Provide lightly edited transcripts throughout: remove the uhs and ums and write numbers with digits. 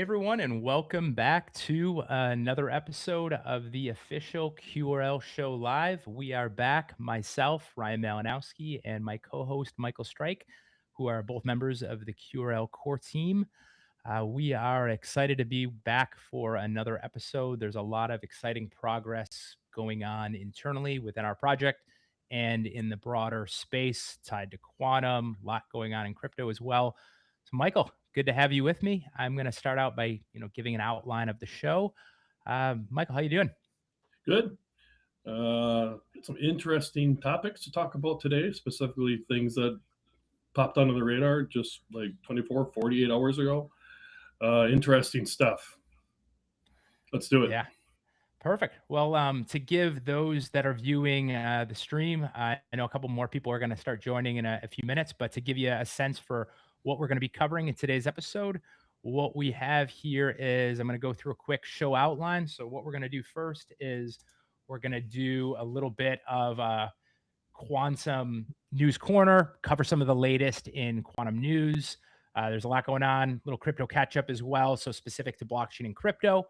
everyone, and welcome back to another episode of the official QRL Show Live. We are back, myself, Ryan Malinowski, and my co host, Michael Strike, who are both members of the QRL core team. We are excited to be back for another episode. There's a lot of exciting progress going on internally within our project and in the broader space tied to quantum, a lot going on in crypto as well. So, Michael, good to have you with me. I'm going to start out by giving an outline of the show. Michael, how you doing? Good. Some interesting topics to talk about today, specifically things that popped onto the radar just like 24, 48 hours ago. Interesting stuff. Let's do it. Yeah. Perfect. Well, to give those that are viewing the stream, I know a couple more people are going to start joining in a few minutes, but to give you a sense for what we're going to be covering in today's episode, what we have here is I'm going to go through a quick show outline. So, what we're going to do first is we're going to do a little bit of quantum news corner, cover some of the latest in quantum news. There's a lot going on, little crypto catch up as well. So, specific to blockchain and crypto.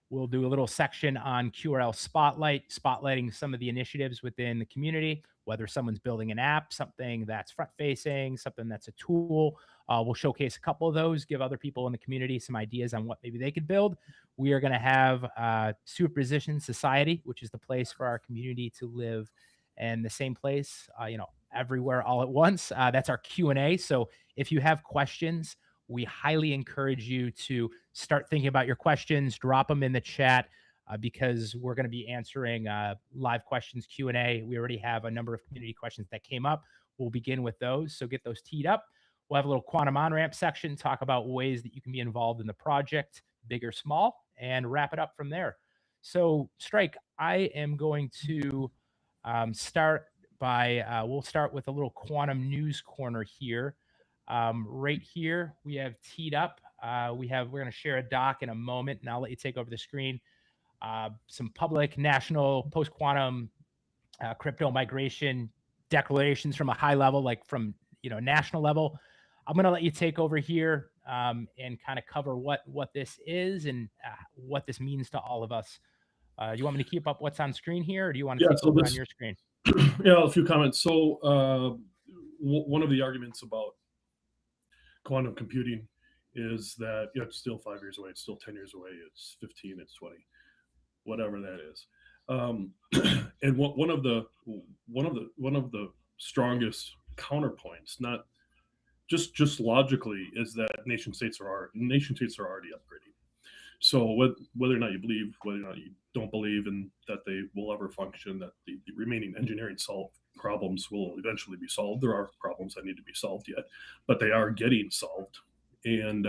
We'll do a little section on QRL Spotlight, spotlighting some of the initiatives within the community, whether someone's building an app, something that's front facing, something that's a tool. We'll showcase a couple of those, give other people in the community some ideas on what maybe they could build. We are going to have Superposition Society, which is the place for our community to live, and the same place, everywhere all at once. That's our Q&A. So if you have questions, we highly encourage you to start thinking about your questions, drop them in the chat because we're going to be answering live questions, Q&A. We already have a number of community questions that came up. We'll begin with those. So get those teed up. We'll have a little quantum on-ramp section, talk about ways that you can be involved in the project, big or small, and wrap it up from there. So, Strike, I am going to start by, we'll start with a little quantum news corner here. Right here, we have teed up. We're going to share a doc in a moment, and I'll let you take over the screen. Some public, national, post-quantum crypto migration declarations from a high level, like from national level. I'm going to let you take over here and kind of cover what this is and what this means to all of us. Do you want me to keep up what's on screen here, or do you want to take over on your screen? Yeah, a few comments. So one of the arguments about quantum computing is that it's still 5 years away, it's still 10 years away, it's 15, it's 20, whatever that is. And one of the strongest counterpoints, not just logically, is that nation states are already upgrading. So whether or not you believe, whether or not you don't believe in that they will ever function, that the remaining engineering problems will eventually be solved. There are problems that need to be solved yet, but they are getting solved. And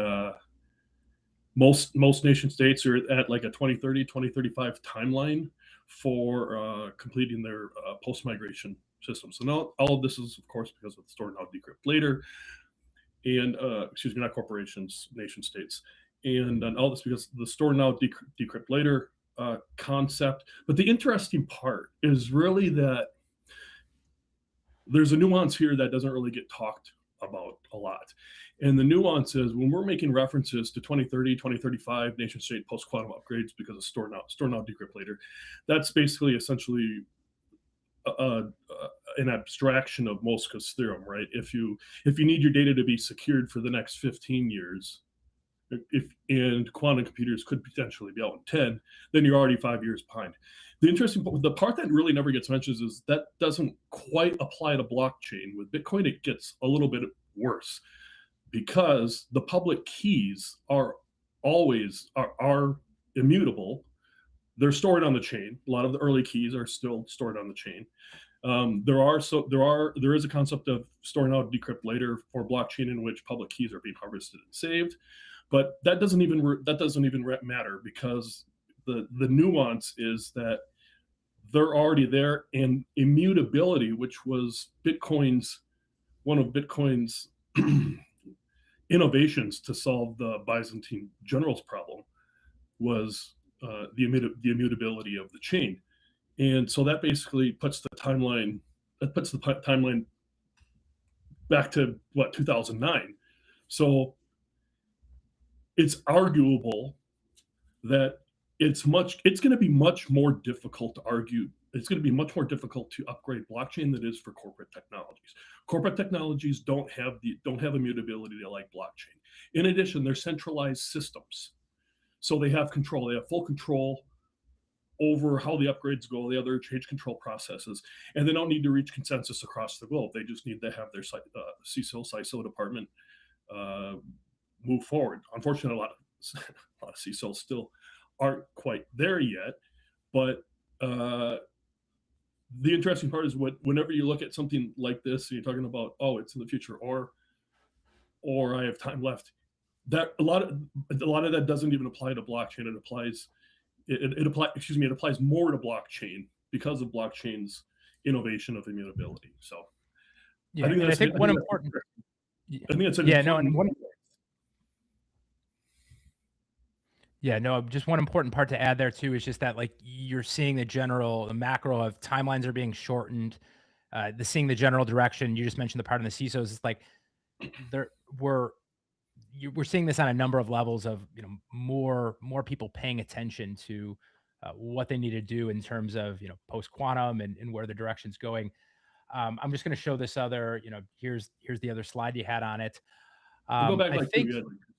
most nation states are at like a 2030, 2035 timeline for completing their post-migration systems. So now all of this is, of course, because of the store now, decrypt later, and not corporations, nation states. And all this because the store now, decrypt later concept. But the interesting part is really that there's a nuance here that doesn't really get talked about a lot. And the nuance is when we're making references to 2030, 2035 nation state post-quantum upgrades because of store now, decrypt later, that's basically essentially an abstraction of Mosca's theorem, right? If you need your data to be secured for the next 15 years, and quantum computers could potentially be out in 10, then you're already 5 years behind. The part that really never gets mentioned is that doesn't quite apply to blockchain. With Bitcoin, it gets a little bit worse because the public keys are always immutable. They're stored on the chain. A lot of the early keys are still stored on the chain. There is a concept of store now, decrypt later for blockchain in which public keys are being harvested and saved. But that doesn't even matter because the nuance is that they're already there, and immutability, which was one of Bitcoin's innovations to solve the Byzantine generals problem, was the immutability of the chain. And so that basically puts the timeline back to 2009. So it's arguable that it's going to be much more difficult to argue. It's going to be much more difficult to upgrade blockchain than it is for corporate technologies. Corporate technologies don't have immutability like blockchain. In addition, they're centralized systems, so they have control. They have full control over how the upgrades go, the other change control processes, and they don't need to reach consensus across the globe. They just need to have their CISO department move forward. Unfortunately, a lot of CISOs still aren't quite there yet, but the interesting part is whenever you look at something like this and you're talking about, oh, it's in the future, or I have time left, that a lot of that doesn't even apply to blockchain. It applies more to blockchain because of blockchain's innovation of immutability. So yeah, I think one important. I think it's Yeah, no, just one important part to add there too is just that, like, you're seeing the macro of timelines are being shortened. Seeing the general direction. You just mentioned the part on the CISOs. It's like we're seeing this on a number of levels of, you know, more people paying attention to what they need to do in terms of, you know, post quantum and where the direction's going. I'm just going to show this other, you know, here's the other slide you had on it. Go back, I think,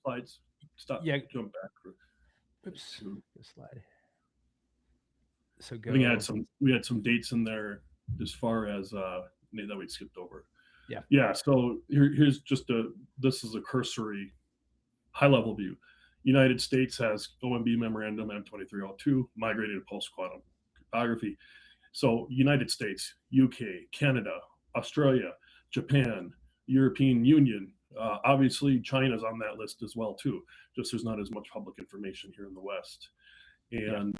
slides. Stop. Yeah. Jump back. Oops. This slide. So go. We had some dates in there as far as that we skipped over. Yeah. Yeah. So here's just this is a cursory high level view. United States has OMB memorandum M2302 migrated to post quantum cryptography. So United States, UK, Canada, Australia, Japan, European Union. Obviously, China's on that list as well too. Just there's not as much public information here in the West, and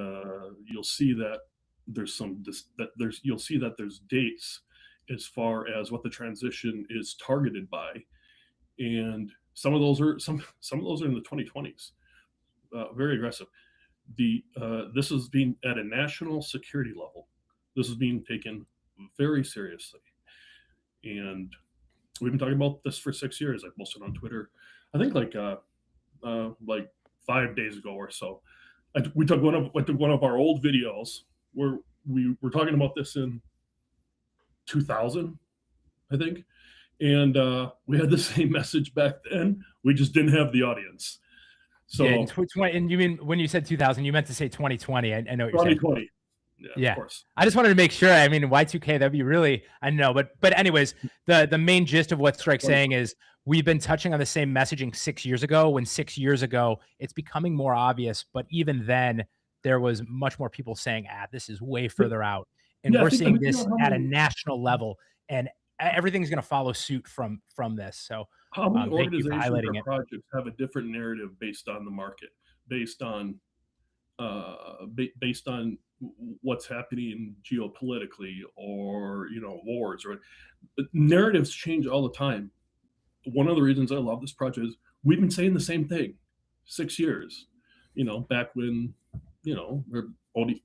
you'll see that there's there's dates as far as what the transition is targeted by, and some of those are in the 2020s. Very aggressive. This is being at a national security level. This is being taken very seriously, and we've been talking about this for 6 years. I posted on Twitter, I think like 5 days ago or so. We took one of our old videos where we were talking about this in 2000, I think, and we had the same message back then. We just didn't have the audience. So, yeah, and you mean when you said 2000, you meant to say 2020. I know what you're saying. 2020. Yeah, of course. I just wanted to make sure. I mean, Y2K, that'd be really, I know, but anyways, the main gist of what Strike's saying is we've been touching on the same messaging 6 years ago, when 6 years ago, it's becoming more obvious. But even then there was much more people saying, this is way further out. And we're seeing this at a national level, and everything's going to follow suit from this. So how many organizations or projects have a different narrative based on the market, based on what's happening geopolitically, or, you know, wars, or narratives change all the time. One of the reasons I love this project is we've been saying the same thing 6 years, you know, back when, you know, our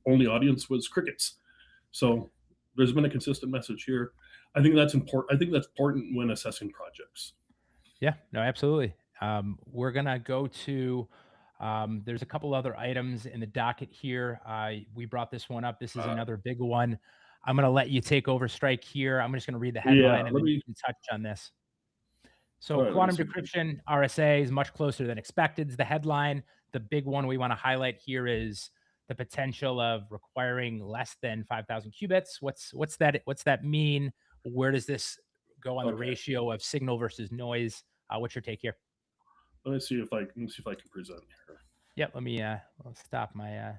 only audience was crickets. So there's been a consistent message here. I think that's important. I think that's important when assessing projects. Yeah, no, absolutely. We're gonna go to there's a couple other items in the docket here. We brought this one up. This is another big one. I'm going to let you take over, Strike, here. I'm just going to read the headline and then you can touch on this. So quantum decryption, RSA, is much closer than expected is the headline. The big one we want to highlight here is the potential of requiring less than 5,000 qubits. What's that mean? Where does this go on the ratio of signal versus noise? What's your take here? Let me see if I can present here. Yep. Let me I'll stop my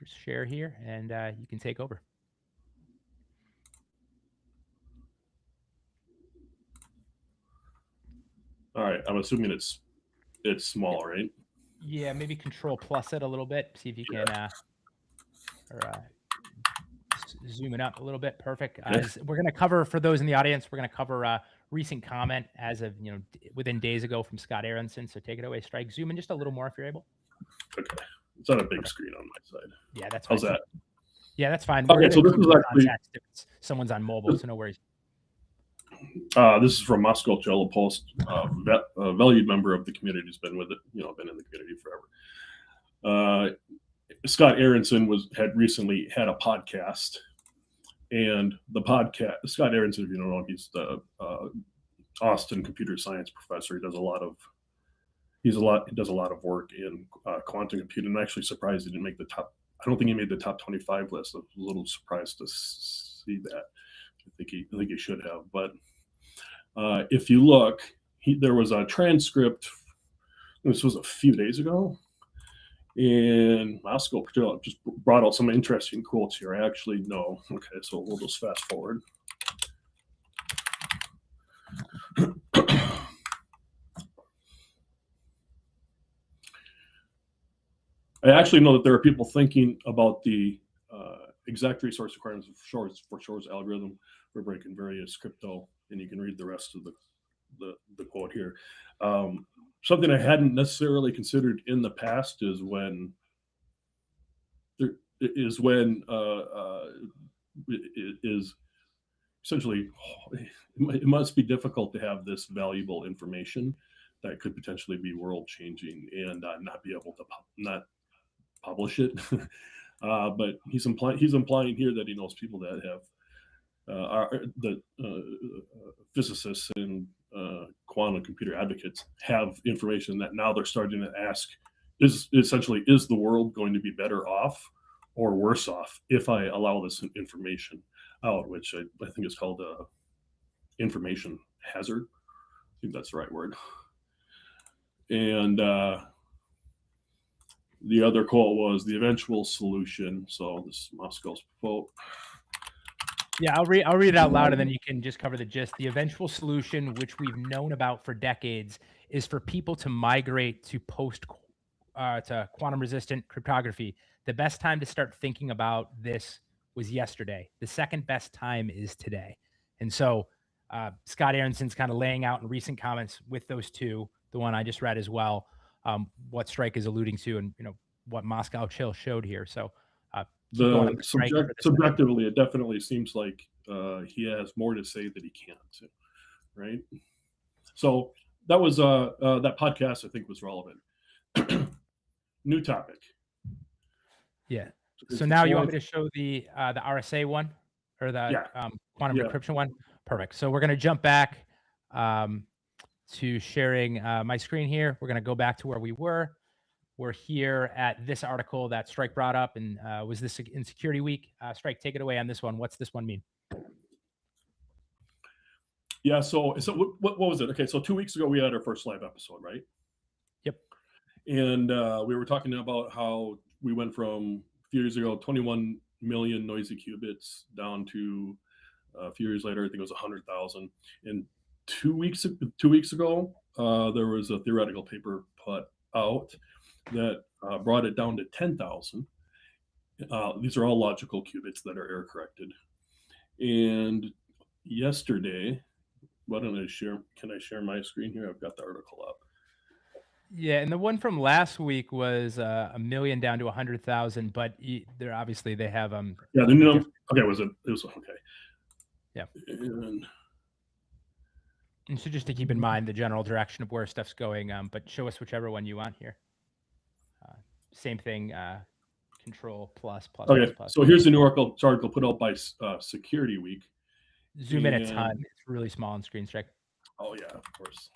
share here, and you can take over. All right. I'm assuming it's small, right? Yeah. Maybe Control plus it a little bit. See if you can zoom it up a little bit. Perfect. We're going to cover, for those in the audience, we're going to cover recent comment as of, you know, within days ago from Scott Aronson. So take it away, Strike. Zoom in just a little more if you're able. Okay. It's on a big screen on my side. Yeah, that's fine. How's that? Yeah, that's fine. Okay, so this is actually someone's on mobile, so no worries. This is from Moscow Jello Post. A valued member of the community has been with it, been in the community forever. Scott Aronson had recently had a podcast, and the podcast, Scott Aronson, if you don't know, he's the Austin computer science professor. He does a lot of work in quantum computing. I'm actually surprised he didn't make the top. I don't think he made the top 25 list. I was a little surprised to see that. I think he should have. But if you look, there was a transcript. This was a few days ago, and Moscow just brought out some interesting quotes here. I actually know. Okay, so we'll just fast forward. I actually know that there are people thinking about the exact resource requirements for Shor's algorithm for breaking various crypto, and you can read the rest of the quote here. Something I hadn't necessarily considered in the past is when essentially it must be difficult to have this valuable information that could potentially be world changing and not be able to not publish it. But he's implying here that he knows people that have physicists and quantum computer advocates have information that now they're starting to ask: is the world going to be better off or worse off if I allow this information out? Which I think is called information hazard. I think that's the right word. And the other quote was the eventual solution. So this is Moscow's quote. Yeah, I'll read it out loud, and then you can just cover the gist. The eventual solution, which we've known about for decades, is for people to migrate to quantum-resistant cryptography. The best time to start thinking about this was yesterday. The second best time is today. And so Scott Aronson's kind of laying out in recent comments with those two, the one I just read as well, what Strike is alluding to, and what Moscow Chill showed here. So subjectively, it definitely seems like he has more to say that he can't, right? So that was that podcast, I think, was relevant. New topic. Yeah. So now you want me to show the RSA one, or the quantum encryption one? Perfect. So we're going to jump back to sharing my screen here. We're going to go back to where we were. We're here at this article that Strike brought up, and was this in Security Week? Strike, take it away on this one. What's this one mean? Yeah, so what was it? Okay, so 2 weeks ago we had our first live episode, right? Yep. And we were talking about how we went from a few years ago 21 million noisy qubits down to a few years later, I think it was 100,000. And 2 weeks ago, there was a theoretical paper put out that brought it down to 10,000. These are all logical qubits that are error corrected. And yesterday, why don't I share? Can I share my screen here? I've got the article up. Yeah, and the one from last week was 1 million down to 100,000, but they're obviously they have yeah, the new okay, it was okay. Yeah. And so just to keep in mind the general direction of where stuff's going, but show us whichever one you want here. Same thing, control plus. Okay, so here's the new article put out by Security Week. Zoom in a ton. It's really small on screen, Strike. Oh yeah, of course.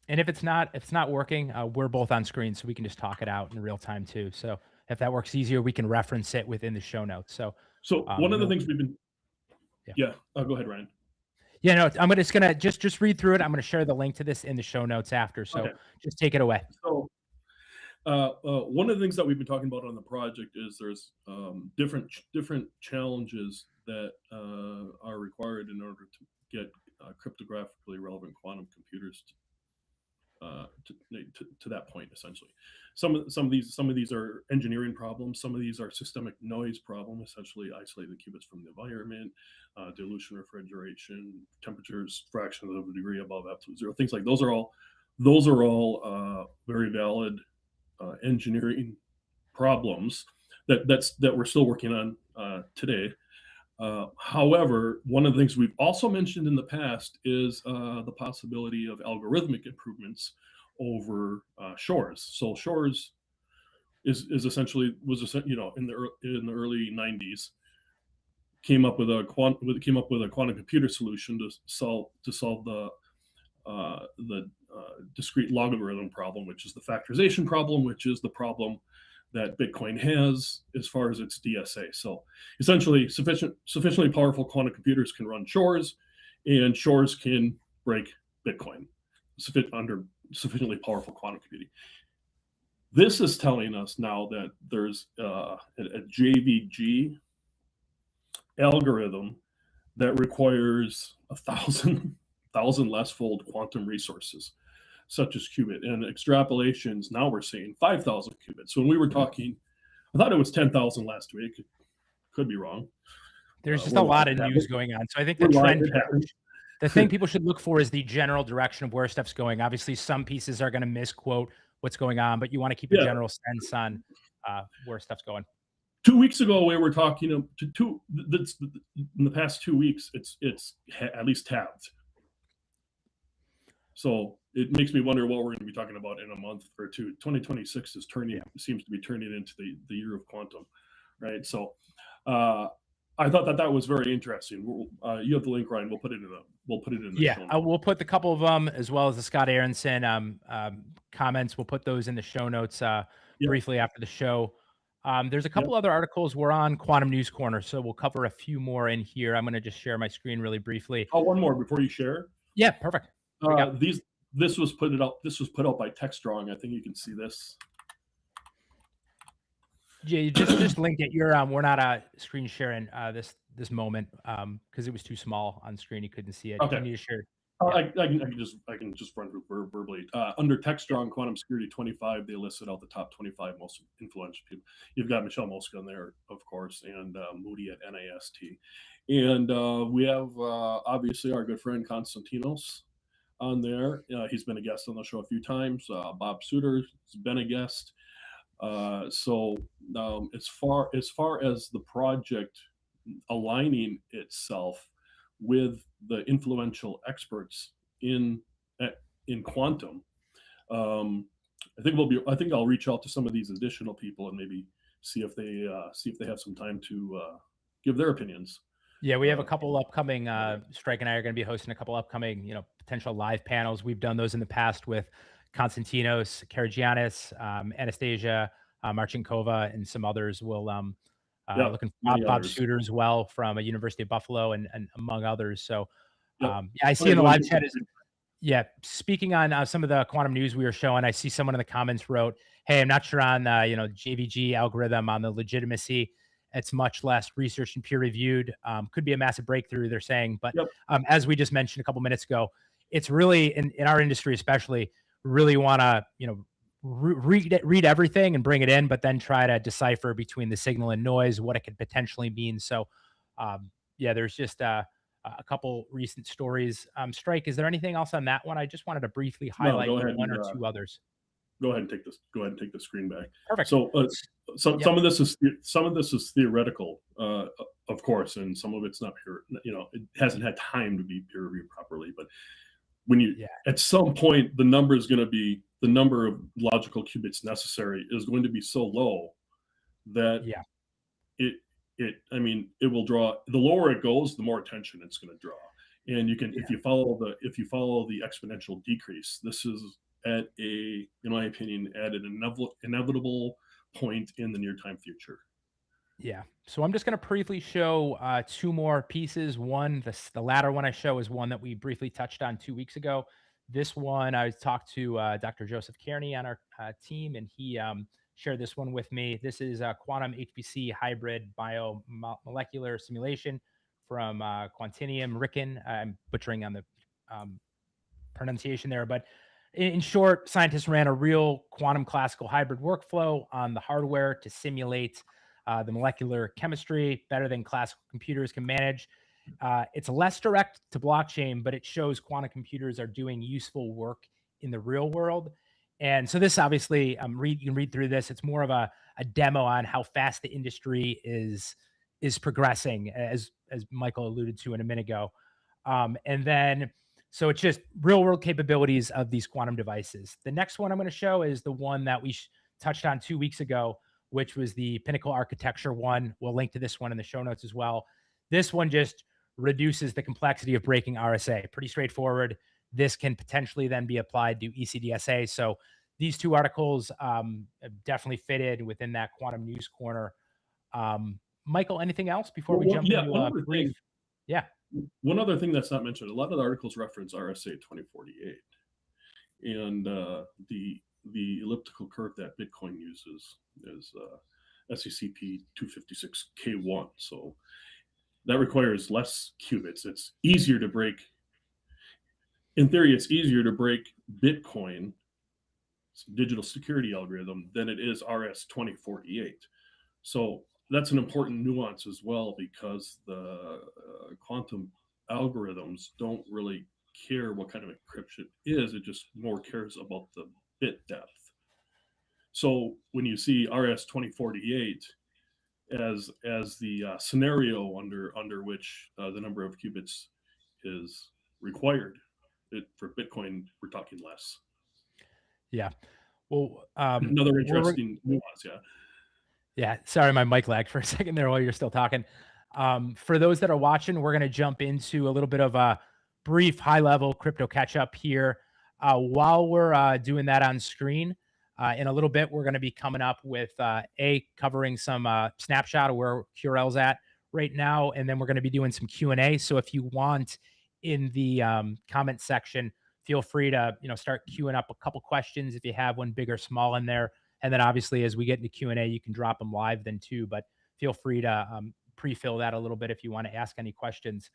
And if it's not working, we're both on screen, so we can just talk it out in real time too. So if that works easier, we can reference it within the show notes. So one of the things we've been go ahead, Ryan. Yeah, no, I'm just gonna just read through it. I'm gonna share the link to this in the show notes after. So just take it away. So one of the things that we've been talking about on the project is there's different challenges that are required in order to get cryptographically relevant quantum computers to that point. Essentially, some of these are engineering problems. Some of these are systemic noise problems. Essentially, isolate the qubits from the environment, dilution, refrigeration, temperatures, fractions of a degree above absolute zero. Things like those are all very valid engineering problems that we're still working on today. However, one of the things we've also mentioned in the past is the possibility of algorithmic improvements over Shores. So Shores is essentially in the early 90s came up with a quantum computer solution to solve the discrete logarithm problem, which is the factorization problem, which is the problem that Bitcoin has as far as its DSA. So essentially, sufficiently powerful quantum computers can run Shores, and Shores can break Bitcoin under sufficiently powerful quantum computing. This is telling us now that there's a JVG algorithm that requires 1,000 less fold quantum resources, such as qubit. And extrapolations, now we're saying 5,000 qubits. So when we were talking, I thought it was 10,000 last week. Could be wrong. There's just a lot of news going on. So I think the trend, the thing people should look for is the general direction of where stuff's going. Obviously, some pieces are going to misquote what's going on, but you want to keep a general sense on where stuff's going. 2 weeks ago, we were talking in the past 2 weeks, it's at least halved. So it makes me wonder what we're going to be talking about in a month or two. 2026 is seems to be turning into the year of quantum, right? So I thought that was very interesting. You have the link, Ryan. We'll put it in the show notes. We'll put the couple of them as well as the Scott Aronson comments. We'll put those in the show notes briefly after the show. There's a couple other articles. We're on Quantum News Corner, so we'll cover a few more in here. I'm going to just share my screen really briefly. Oh, one more before you share. Yeah, perfect. This was put out by TechStrong. I think you can see this. Yeah, you just link it. We're not screen sharing this moment because it was too small on screen. You couldn't see it. Okay. You need to share. I can just run through verbally. Under TechStrong Quantum Security 25, they listed out the top 25 most influential people. You've got Michelle Mosca on there, of course, and Moody at NAST. And we have obviously our good friend Konstantinos on there. He's been a guest on the show a few times. Bob Suter has been a guest. So as far as the project aligning itself with the influential experts in quantum, I think I'll reach out to some of these additional people and maybe see if they have some time to give their opinions. Yeah, we have a couple upcoming. Strike and I are going to be hosting a couple upcoming, potential live panels. We've done those in the past with Konstantinos, Karagiannis, Anastasia, Marchinkova, and some others. We'll looking for Bob Suter as well from University of Buffalo and among others. So I see in the live chat speaking on some of the quantum news we were showing, I see someone in the comments wrote, "Hey, I'm not sure on JVG algorithm on the legitimacy. It's much less researched and peer reviewed. Could be a massive breakthrough," they're saying. But as we just mentioned a couple minutes ago, it's really in our industry, especially, really want to read everything and bring it in, but then try to decipher between the signal and noise what it could potentially mean. So there's just a couple recent stories. Strike, is there anything else on that one? I just wanted to briefly highlight one or two others. Go ahead and take this. Go ahead and take the screen back. Perfect. So some of this is theoretical, of course, and some of it's not peer. It hasn't had time to be peer reviewed properly. But when at some point, the number of logical qubits necessary is going to be so low that it will draw. The lower it goes, the more attention it's going to draw. And you can, if you follow the exponential decrease, this is in my opinion, at an inevitable point in the near time future. Yeah. So I'm just going to briefly show two more pieces. One, the latter one I show is one that we briefly touched on 2 weeks ago. This one, I talked to Dr. Joseph Kearney on our team, and he shared this one with me. This is a quantum HPC hybrid biomolecular simulation from Quantinium Ricken. I'm butchering on the pronunciation there, but in short, scientists ran a real quantum classical hybrid workflow on the hardware to simulate the molecular chemistry better than classical computers can manage. It's less direct to blockchain, but it shows quantum computers are doing useful work in the real world. And so this obviously, you can read through this. It's more of a demo on how fast the industry is progressing. As as Michael alluded to in a minute ago. And then, so it's just real world capabilities of these quantum devices. The next one I'm going to show is the one that we touched on 2 weeks ago, which was the Pinnacle architecture one. We'll link to this one in the show notes as well. This one just reduces the complexity of breaking RSA. Pretty straightforward. This can potentially then be applied to ECDSA. So these two articles definitely fitted within that quantum news corner. Michael, anything else before we jump into a brief? Yeah. One other thing that's not mentioned, a lot of the articles reference RSA 2048 and the elliptical curve that Bitcoin uses is SECP 256K1. So that requires less qubits. It's easier to break. In theory, it's easier to break Bitcoin digital security algorithm than it is RS 2048. So that's an important nuance as well, because the quantum algorithms don't really care what kind of encryption is. It just more cares about the bit depth. So when you see RS 2048 as the scenario under which the number of qubits is required, for Bitcoin, we're talking less. Yeah. Well, another interesting nuance. Yeah. Yeah. Sorry, my mic lagged for a second there while you're still talking. For those that are watching, we're going to jump into a little bit of a brief high level crypto catch up here. While we're doing that on screen, in a little bit, we're going to be coming up with covering some snapshot of where QRL's at right now. And then we're going to be doing some Q&A. So if you want, in the comment section, feel free to start queuing up a couple questions if you have one, big or small, in there. And then obviously, as we get into Q&A, you can drop them live then too, but feel free to pre-fill that a little bit if you want to ask any questions.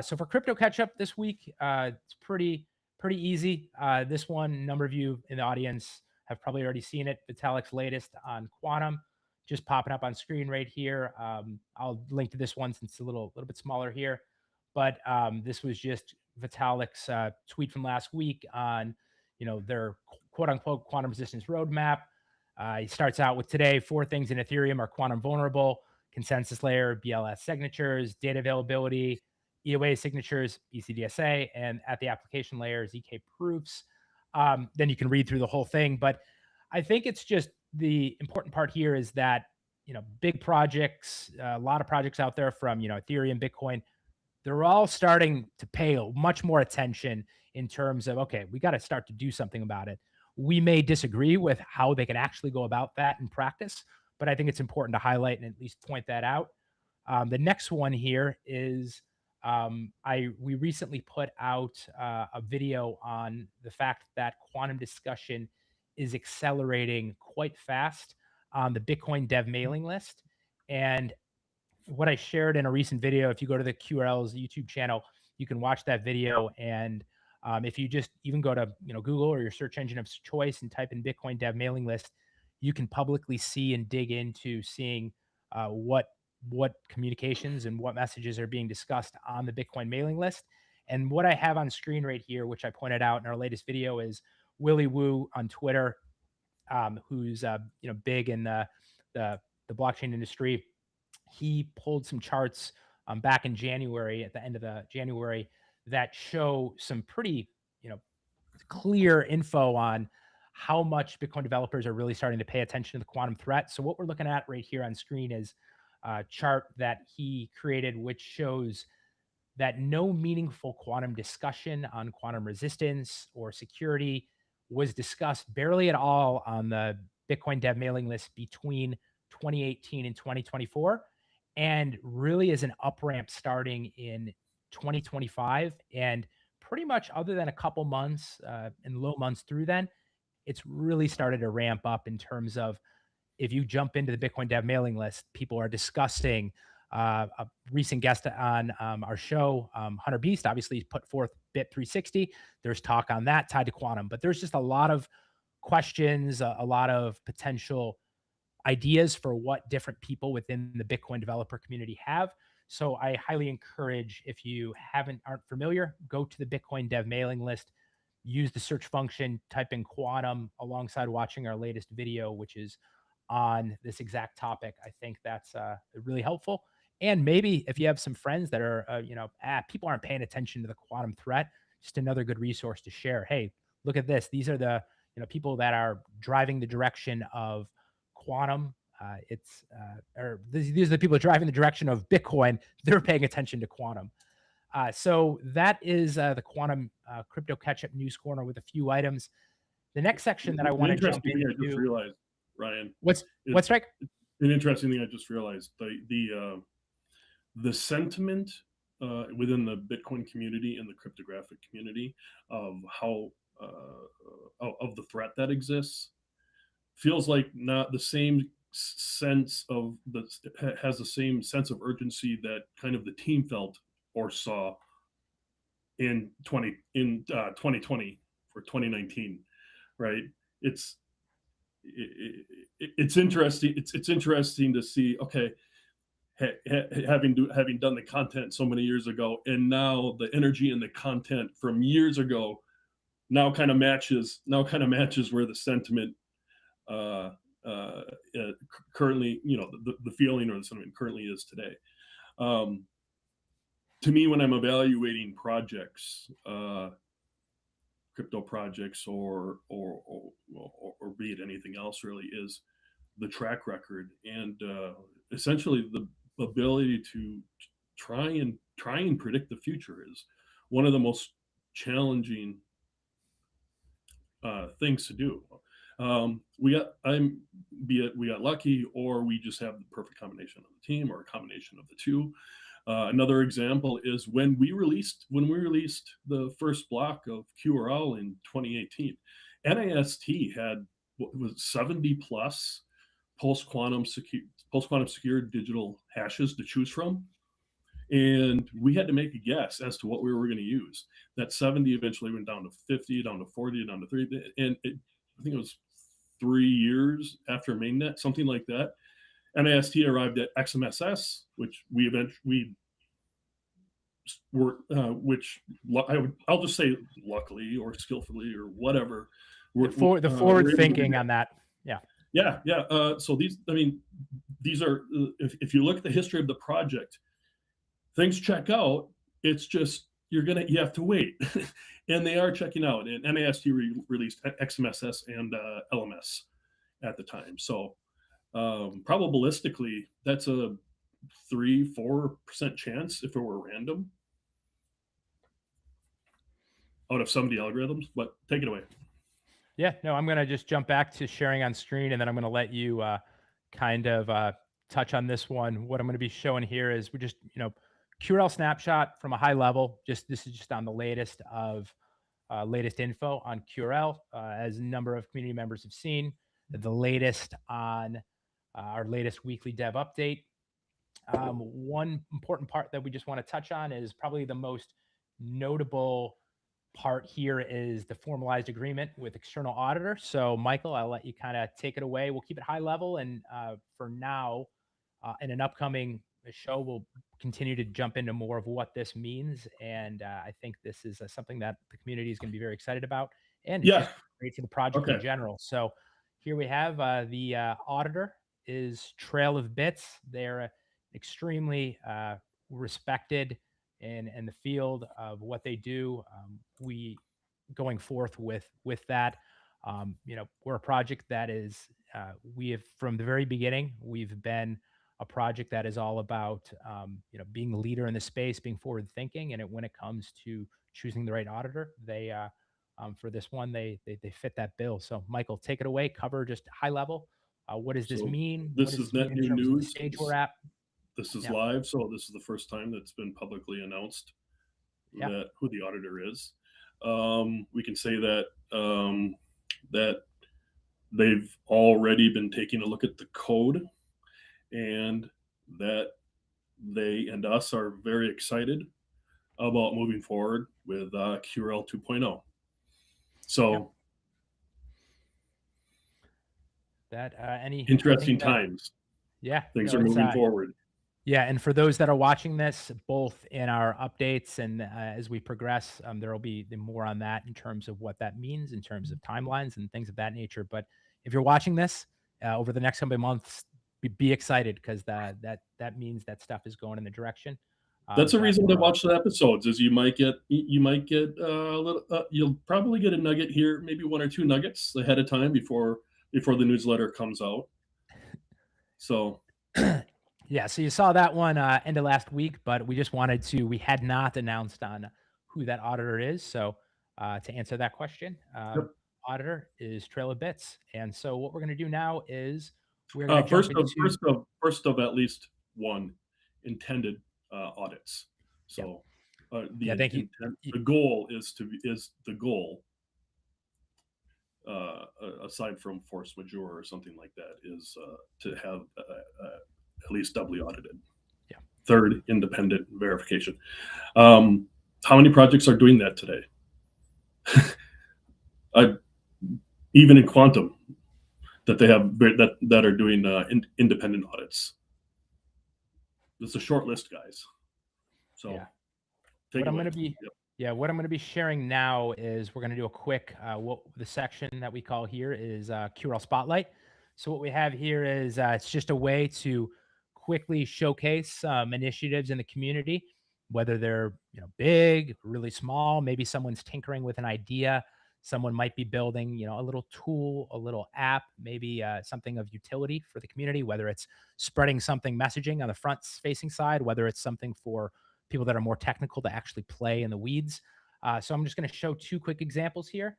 So for crypto catch up this week, it's pretty easy. This one, a number of you in the audience have probably already seen it. Vitalik's latest on quantum, just popping up on screen right here. I'll link to this one since it's a little bit smaller here. But this was just Vitalik's tweet from last week on their quote unquote quantum resistance roadmap. He starts out with today, 4 things in Ethereum are quantum vulnerable: consensus layer, BLS signatures, data availability, EOA signatures, ECDSA, and at the application layer, ZK proofs. Then you can read through the whole thing. But I think it's just the important part here is that, big projects, a lot of projects out there from, Ethereum, Bitcoin, they're all starting to pay much more attention in terms of, okay, we got to start to do something about it. We may disagree with how they can actually go about that in practice, but I think it's important to highlight and at least point that out. The next one here is we recently put out a video on the fact that quantum discussion is accelerating quite fast on the Bitcoin dev mailing list. And what I shared in a recent video, if you go to the QRL's YouTube channel, you can watch that video. And if you just even go to Google or your search engine of choice and type in Bitcoin dev mailing list, you can publicly see and dig into seeing what communications and what messages are being discussed on the Bitcoin mailing list. And what I have on screen right here, which I pointed out in our latest video, is Willy Woo on Twitter, who's big in the blockchain industry. He pulled some charts back in January, at the end of the January, that show some pretty clear info on how much Bitcoin developers are really starting to pay attention to the quantum threat. So what we're looking at right here on screen is a chart that he created, which shows that no meaningful quantum discussion on quantum resistance or security was discussed barely at all on the Bitcoin dev mailing list between 2018 and 2024, and really is an up ramp starting in 2025. And pretty much, other than a couple months and low months through then, it's really started to ramp up in terms of, if you jump into the Bitcoin dev mailing list, people are discussing. A recent guest on our show, Hunter Beast, obviously put forth Bit 360. There's talk on that tied to quantum, but there's just a lot of questions, a lot of potential ideas for what different people within the Bitcoin developer community have. So I highly encourage, if you aren't familiar, go to the Bitcoin dev mailing list, use the search function, type in quantum alongside watching our latest video, which is on this exact topic. I think that's really helpful. And maybe if you have some friends that are, people aren't paying attention to the quantum threat, just another good resource to share. Hey, look at this. These are the, people that are driving the direction of quantum. These are the people driving the direction of Bitcoin. They're paying attention to quantum. So that is the quantum crypto catch-up news corner with a few items. The next section that I An want to jump interesting thing I just into. realized, Ryan, What's right? an interesting thing I just realized, the sentiment within the Bitcoin community and the cryptographic community of how of the threat that exists feels like not the same sense of has the same sense of urgency that kind of the team felt or saw in 2020 or 2019, right? It's it's interesting. It's interesting to see. Okay, having done the content so many years ago, and now the energy and the content from years ago now kind of matches where the sentiment uh, currently, the feeling or the sentiment currently is today. To me, when I'm evaluating projects, crypto projects, or be it anything else, really is the track record and essentially the ability to try and predict the future is one of the most challenging things to do. We got lucky, or we just have the perfect combination of the team, or a combination of the two. Another example is when we released the first block of QRL in 2018. NIST had what was 70 plus post quantum secured digital hashes to choose from, and we had to make a guess as to what we were going to use. That 70 eventually went down to 50, down to 40, down to 30, and I think it was 3 years after mainnet, something like that. NIST arrived at XMSS, which I'll just say luckily or skillfully or whatever. The forward thinking on that. Yeah. Yeah. So these are, if you look at the history of the project, things check out. It's just you have to wait, and they are checking out. And NIST released XMSS and LMS at the time. So probabilistically, that's a 3-4% chance if it were random out of 70 algorithms. But take it away. Yeah, no, I'm going to just jump back to sharing on screen, and then I'm going to let you kind of touch on this one. What I'm going to be showing here is we just, QRL snapshot from a high level. This is just on the latest info on QRL, as a number of community members have seen. The latest on our latest weekly dev update. One important part that we just want to touch on is probably the most notable part here is the formalized agreement with external auditor. So Michael, I'll let you kind of take it away. We'll keep it high level. And for now, in an upcoming show, we'll continue to jump into more of what this means. And I think this is something that the community is going to be very excited about. And it's just great for the project in general. So here we have the auditor is Trail of Bits. They're extremely respected in the field of what they do. We going forth with that. We're a project that is we have from the very beginning. We've been a project that is all about being the leader in the space, being forward thinking, and when it comes to choosing the right auditor, they for this one they fit that bill. So Michael, take it away. Cover just high level. What does this mean? This is net new news. Stage we're at. This is live, so this is the first time that's been publicly announced that who the auditor is. We can say that that they've already been taking a look at the code, and that they and us are very excited about moving forward with QRL 2.0. So that any interesting times. Things are moving forward. Yeah, and for those that are watching this, both in our updates and as we progress, there will be more on that in terms of what that means, in terms of timelines and things of that nature. But if you're watching this over the next couple of months, be excited because that means that stuff is going in the direction That's a that reason to we're watch the episodes. Is you might get a little. You'll probably get a nugget here, maybe one or two nuggets ahead of time before the newsletter comes out. So Yeah, so you saw that one end of last week, but we had not announced on who that auditor is. So to answer that question, yep. auditor is Trail of Bits. And so what we're going to do now is we're going to jump First of into, first of first of at least one intended audits. yep. So Yeah, thank you. the goal is the goal. Aside from force majeure or something like that, is to have at least doubly audited. Yeah. Third, independent verification. How many projects are doing that today? Even in quantum, that they have that are doing independent audits. It's a short list, guys. So Yeah. take What it I'm away. going to be Yep. Yeah, what I'm going to be sharing now is we're going to do a quick what the section that we call here is QRL Spotlight. So what we have here is it's just a way to quickly showcase some initiatives in the community, whether they're big, really small. Maybe someone's tinkering with an idea. Someone might be building a little tool, a little app, maybe something of utility for the community. Whether it's spreading something messaging on the front facing side, whether it's something for people that are more technical to actually play in the weeds. So I'm just going to show two quick examples here.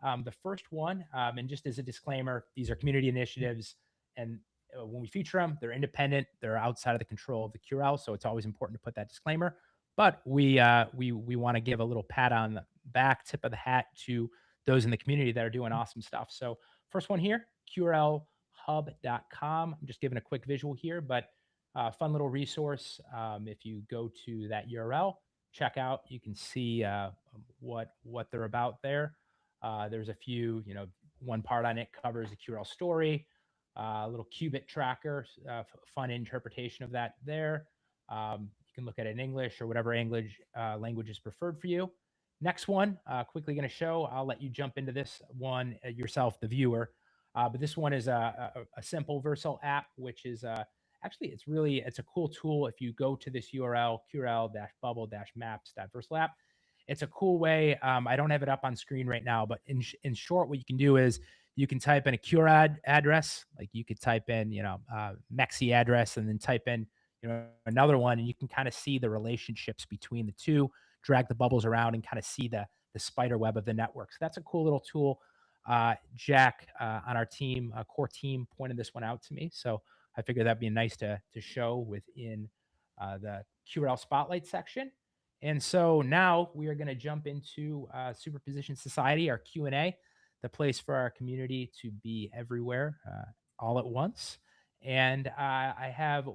The first one, and just as a disclaimer, these are community initiatives, and when we feature them, they're independent, they're outside of the control of the QRL, so it's always important to put that disclaimer. But we want to give a little pat on the back, tip of the hat to those in the community that are doing awesome stuff. So first one here, QRLHub.com. I'm just giving a quick visual here, but fun little resource. If you go to that URL, check out, you can see what they're about there. There's a few, one part on it covers the QRL story, a little qubit tracker, fun interpretation of that there. You can look at it in English or whatever language is preferred for you. Next one, quickly going to show. I'll let you jump into this one yourself, the viewer. But this one is a simple Versal app, which is actually it's a cool tool. If you go to this URL, qrl-bubble-maps.versal app, it's a cool way. I don't have it up on screen right now, but in short, what you can do is you can type in a QRAD address, like you could type in, Mexi address, and then type in, another one, and you can kind of see the relationships between the two, drag the bubbles around, and kind of see the spider web of the network. So that's a cool little tool. Jack on our team, core team, pointed this one out to me, so I figured that'd be nice to show within the QRL Spotlight section. And so now we are going to jump into Superposition Society, our Q&A, the place for our community to be everywhere all at once. And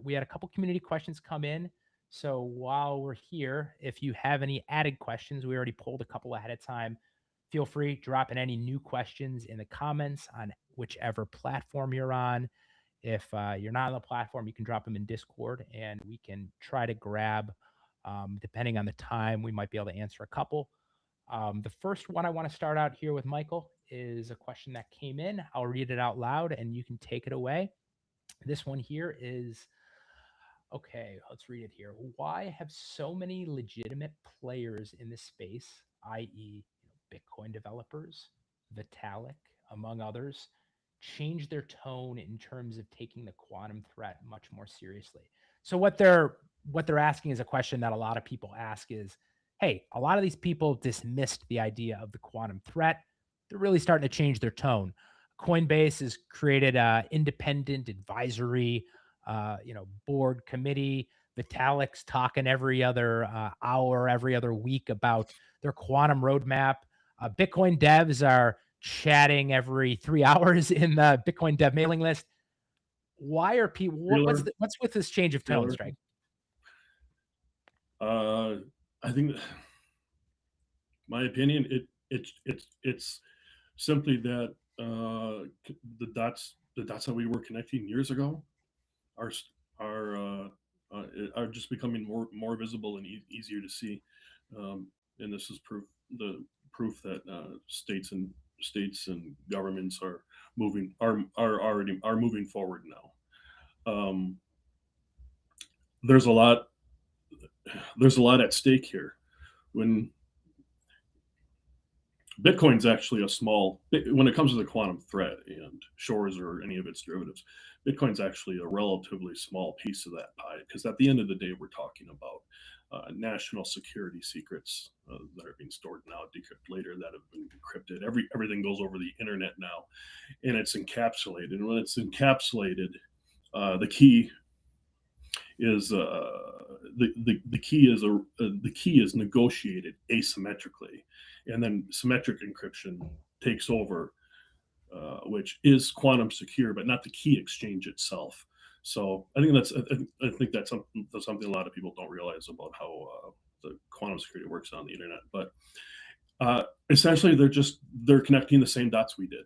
we had a couple community questions come in. So while we're here, if you have any added questions, we already pulled a couple ahead of time. Feel free, drop in any new questions in the comments on whichever platform you're on. If you're not on the platform, you can drop them in Discord, and we can try to grab, depending on the time, we might be able to answer a couple. The first one I want to start out here with Michael is a question that came in. I'll read it out loud, and you can take it away. This one here is, okay, let's read it here. Why have so many legitimate players in this space, i.e., Bitcoin developers, Vitalik, among others, change their tone in terms of taking the quantum threat much more seriously? So what they're asking is a question that a lot of people ask is, hey, a lot of these people dismissed the idea of the quantum threat. They're really starting to change their tone. Coinbase has created an independent advisory board committee. Vitalik's talking every other hour, every other week about their quantum roadmap. Bitcoin devs are chatting every 3 hours in the Bitcoin dev mailing list. Why are people? What's with this change of tone, Strike? I think, my opinion, it's simply that the dots that we were connecting years ago are are just becoming more visible and easier to see, and this is proof that states and governments are moving forward now. um, there's a lot at stake here. When Bitcoin's actually a small, when it comes to the quantum threat and Shores or any of its derivatives, Bitcoin's actually a relatively small piece of that pie, because at the end of the day, we're talking about national security secrets that are being stored now, decrypted later, that have been encrypted. Everything goes over the internet now, and it's encapsulated. And when it's encapsulated, the key is the key is negotiated asymmetrically, and then symmetric encryption takes over, which is quantum secure, but not the key exchange itself. So I think that's something a lot of people don't realize about how the quantum security works on the internet. But essentially, they're connecting the same dots we did.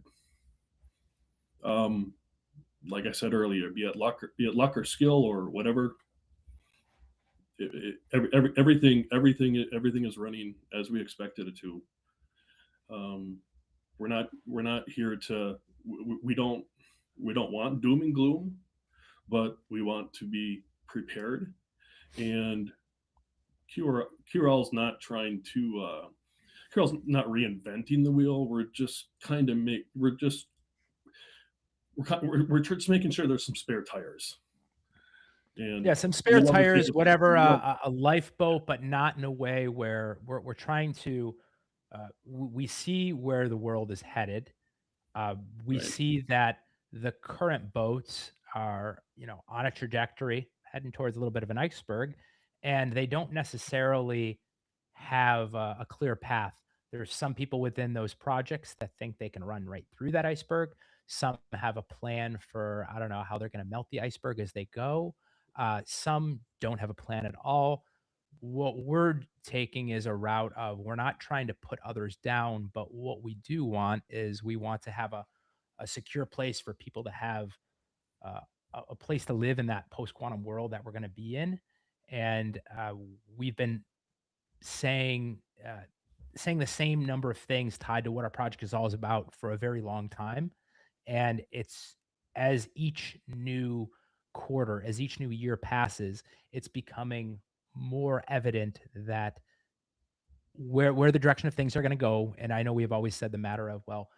Like I said earlier, be it luck or skill or whatever, everything is running as we expected it to. We're not here to we don't want doom and gloom, but we want to be prepared. And QRL's not trying to QRL's not reinventing the wheel. We're just making sure there's some spare tires. And yeah, some spare tires, whatever, a lifeboat, but not in a way where we're trying to. We see where the world is headed. We Right. see that the current boats are, on a trajectory heading towards a little bit of an iceberg, and they don't necessarily have a clear path. There's some people within those projects that think they can run right through that iceberg. Some have a plan for, I don't know, how they're going to melt the iceberg as they go. Some don't have a plan at all. What we're taking is a route of, we're not trying to put others down, but what we do want is, we want to have a secure place for people to have uh, a place to live in that post quantum world that we're going to be in. And we've been saying saying the same number of things tied to what our project is all about for a very long time. And it's, as each new quarter, as each new year passes, it's becoming more evident that where the direction of things are going to go. And I know we have always said the matter of, well,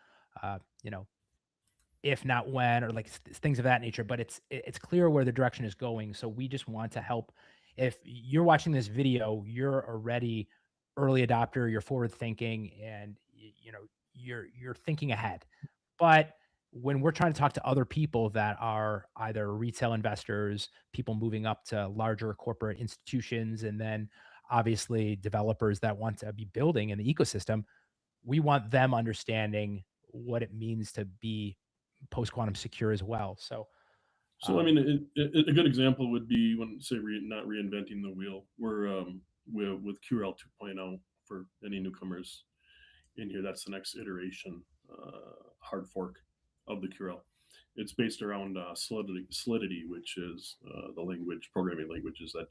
uh, you know, if not when, or like things of that nature, but it's clear where the direction is going. So we just want to help. If you're watching this video, you're already early adopter, you're forward thinking, and you're thinking ahead. But when we're trying to talk to other people that are either retail investors, people moving up to larger corporate institutions, and then obviously developers that want to be building in the ecosystem, we want them understanding what it means to be post quantum secure as well. So, I mean, a good example would be when, say, not reinventing the wheel. We're with QRL 2.0 for any newcomers in here. That's the next iteration, hard fork of the QRL. It's based around Solidity, which is the programming languages that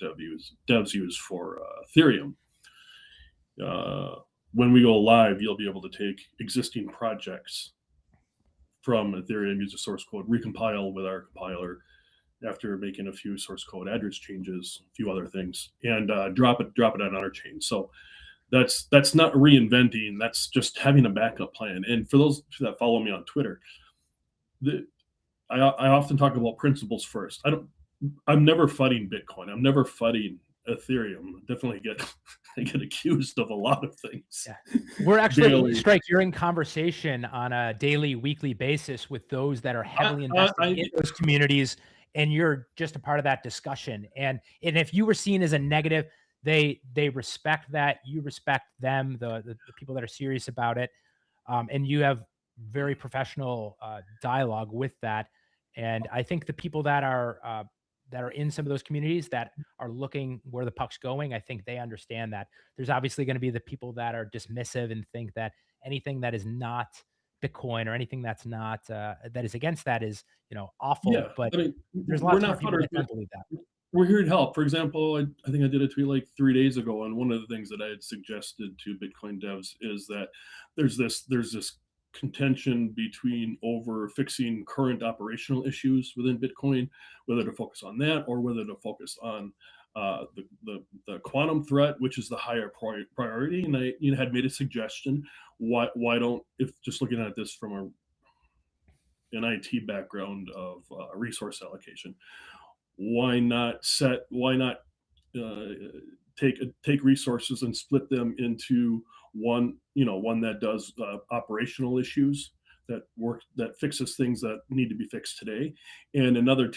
devs use for Ethereum. When we go live, you'll be able to take existing projects from Ethereum, use the source code, recompile with our compiler after making a few source code address changes, a few other things, and drop it on our chain. So that's not reinventing. That's just having a backup plan. And for those that follow me on Twitter, I often talk about principles first. I'm never fighting Bitcoin. I'm never fighting Ethereum. Definitely I get accused of a lot of things. Yeah. We're actually, Strike, you're in conversation on a daily, weekly basis with those that are heavily invested in those communities, and you're just a part of that discussion. And if you were seen as a negative, they respect that. You respect them, the people that are serious about it. And you have very professional dialogue with that. And I think the people that are in some of those communities that are looking where the puck's going, I think they understand that. There's obviously going to be the people that are dismissive and think that anything that is not Bitcoin or anything that's not that is against that is awful. Yeah, but I mean, there's lots of people that don't believe that. We're here to help. For example, I think I did a tweet like 3 days ago, and one of the things that I had suggested to Bitcoin devs is that there's this contention between over fixing current operational issues within Bitcoin, whether to focus on that or whether to focus on the quantum threat, which is the higher priority. And I had made a suggestion. Why don't, if just looking at this from an IT background of resource allocation, why not uh, take resources and split them into one that does operational issues that fixes things that need to be fixed today, and another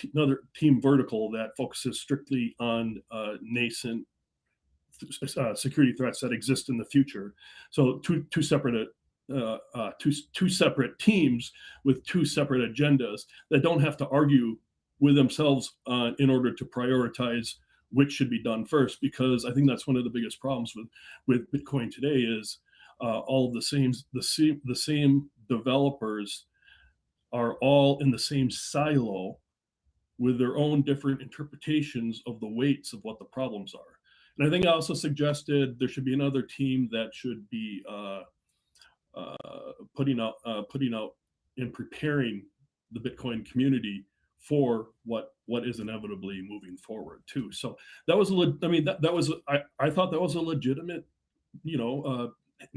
team vertical that focuses strictly on nascent security threats that exist in the future. So two separate two separate teams with two separate agendas that don't have to argue with themselves in order to prioritize which should be done first. Because I think that's one of the biggest problems with Bitcoin today is all of the same developers are all in the same silo with their own different interpretations of the weights of what the problems are. And I think I also suggested there should be another team that should be putting out and preparing the Bitcoin community for what is inevitably moving forward too. So that was I thought that was a legitimate,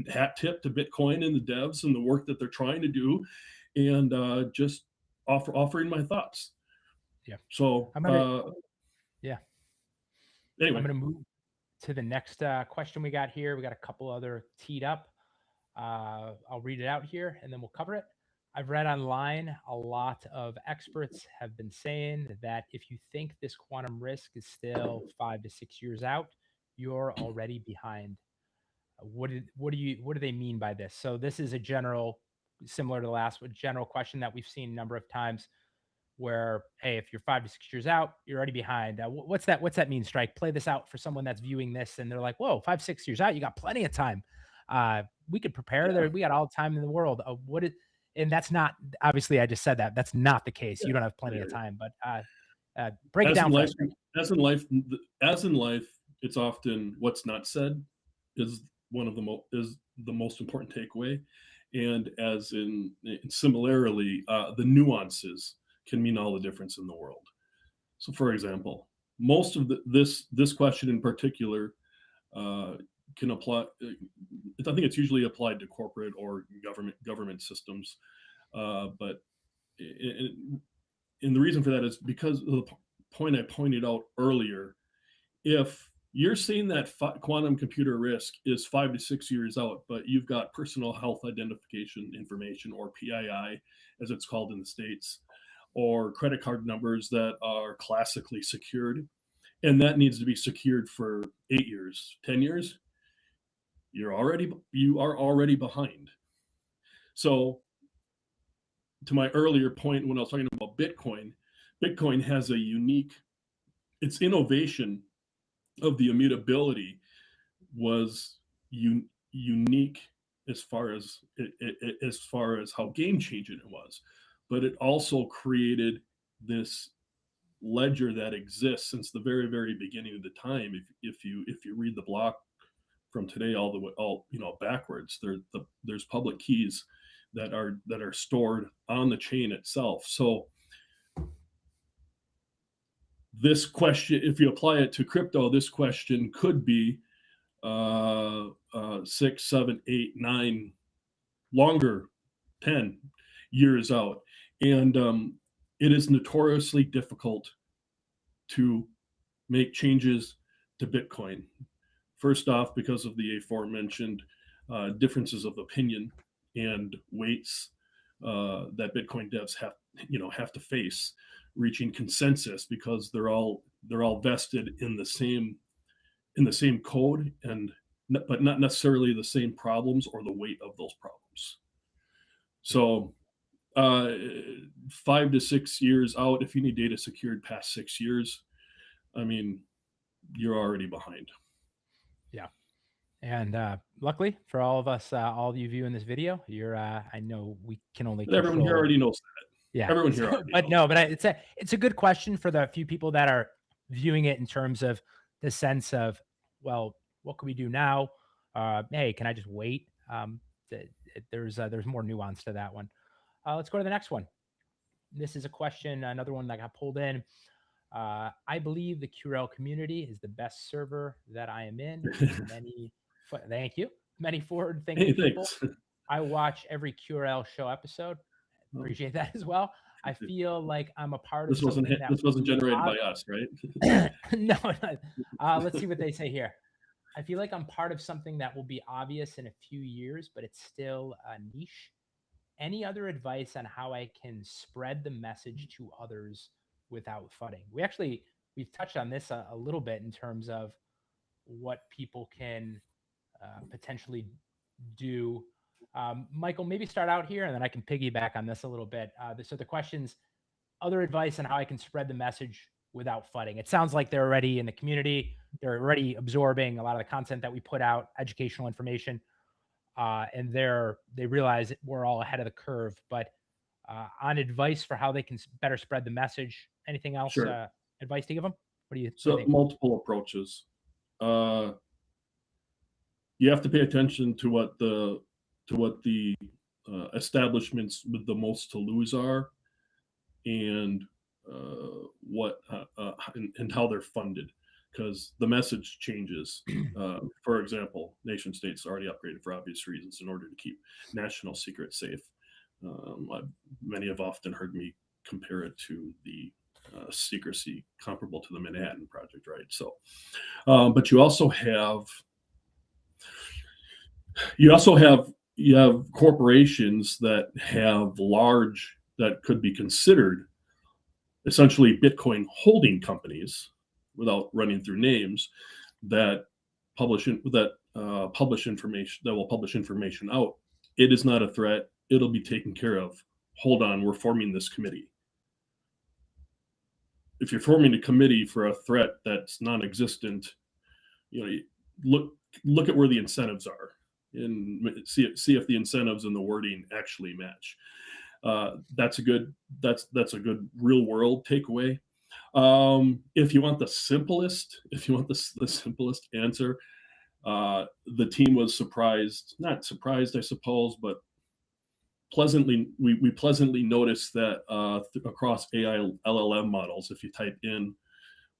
hat tip to Bitcoin and the devs and the work that they're trying to do, and just offering my thoughts. Yeah. So yeah. Anyway, I'm going to move to the next question we got here. We got a couple other teed up. I'll read it out here and then we'll cover it. I've read online a lot of experts have been saying that if you think this quantum risk is still 5 to 6 years out, you're already behind. What do they mean by this? So this is a general, similar to the last one, general question that we've seen a number of times where, hey, if you're 5 to 6 years out, you're already behind. What's that mean, Strike? Play this out for someone that's viewing this and they're like, whoa, 5, 6 years out, you got plenty of time. We could prepare there. We got all the time in the world. And that's not, obviously I just said that. That's not the case. You don't have plenty of time, but break it down for us. As in life, it's often what's not said is the most important takeaway. And similarly, the nuances can mean all the difference in the world. So, for example, most of this question in particular can apply. I think it's usually applied to corporate or government systems, but and the reason for that is because of the point I pointed out earlier. If you're seeing that quantum computer risk is 5 to 6 years out, but you've got personal health identification information, or PII, as it's called in the States, or credit card numbers that are classically secured, and that needs to be secured for 8 years, 10 years, you are already behind. So to my earlier point when I was talking about Bitcoin has a its innovation of the immutability was unique as far as how game changing it was, but it also created this ledger that exists since the very, very beginning of the time. If you read the block from today all the way backwards, there's public keys that are stored on the chain itself. So this question, if you apply it to crypto, this question could be 6, 7, 8, 9, longer, 10 years out. And it is notoriously difficult to make changes to Bitcoin. First off, because of the aforementioned differences of opinion and weights that Bitcoin devs have to face, reaching consensus, because they're all vested in the same code, but not necessarily the same problems or the weight of those problems. So 5 to 6 years out, if you need data secured past 6 years, I mean, you're already behind. Yeah. And luckily for all of us, all of you viewing this video, I know we can only control. Everyone here already knows that. Yeah. Everyone here already but knows. But it's a good question for the few people that are viewing it in terms of the sense of, well, what can we do now? Hey, can I just wait? there's more nuance to that one. Let's go to the next one. This is a question, another one that got pulled in. I believe the QRL community is the best server that I am in. Thank you. Many forward-thinking people. Thanks. I watch every QRL show episode. Appreciate that as well. I feel like I'm a part of something that this wasn't generated by us, right? No. Let's see what they say here. I feel like I'm part of something that will be obvious in a few years, but it's still a niche. Any other advice on how I can spread the message to others without fudding? We've touched on this a little bit in terms of what people can potentially do. Michael, maybe start out here, and then I can piggyback on this a little bit. So the question's other advice on how I can spread the message without fudding. It sounds like they're already in the community. They're already absorbing a lot of the content that we put out, educational information, and they realize we're all ahead of the curve. But on advice for how they can better spread the message, anything else? Sure. Advice to give them? What do you think? Multiple approaches. You have to pay attention to what the establishments with the most to lose are, and and how they're funded, because the message changes. For example, nation states already upgraded for obvious reasons in order to keep national secrets safe. Many have often heard me compare it to the secrecy comparable to the Manhattan Project, right? So, but you also have corporations that could be considered essentially Bitcoin holding companies, without running through names, that publish information out. It is not a threat. It'll be taken care of. Hold on, we're forming this committee. If you're forming a committee for a threat that's non-existent, look at where the incentives are and see if the incentives and the wording actually match. That's a good real world takeaway. If you want the simplest answer, the team was not surprised, I suppose, but we pleasantly noticed that across AI LLM models, if you type in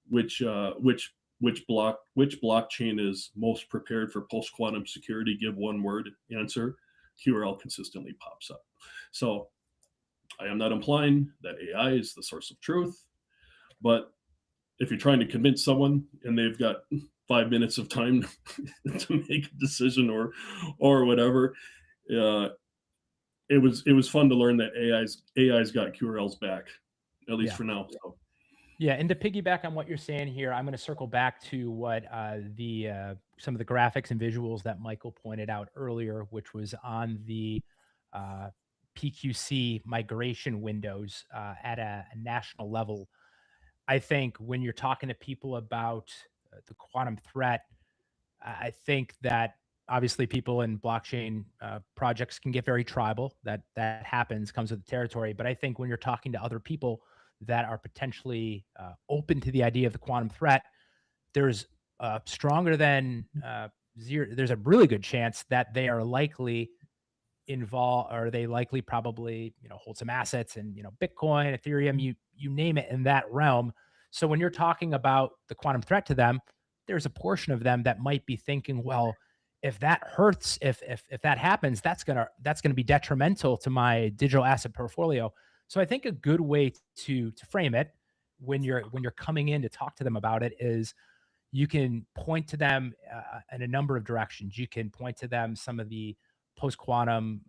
which blockchain is most prepared for post-quantum security, give one word answer, QRL consistently pops up. So I am not implying that AI is the source of truth, but if you're trying to convince someone and they've got 5 minutes of time to make a decision or whatever, it was fun to learn that AI's got QRL's back, at least for now. So. Yeah, and to piggyback on what you're saying here, I'm going to circle back to what some of the graphics and visuals that Michael pointed out earlier, which was on the PQC migration windows at a national level. I think when you're talking to people about the quantum threat, I think that obviously people in blockchain projects can get very tribal. That happens, comes with the territory. But I think when you're talking to other people that are potentially open to the idea of the quantum threat, there's stronger than zero. There's a really good chance that they are likely involved, or they likely probably hold some assets and Bitcoin, Ethereum, you name it, in that realm. So when you're talking about the quantum threat to them, there's a portion of them that might be thinking, well, if that hurts, if that happens, that's gonna be detrimental to my digital asset portfolio. So I think a good way to frame it when you're coming in to talk to them about it is you can point to them in a number of directions. You can point to them some of the post-quantum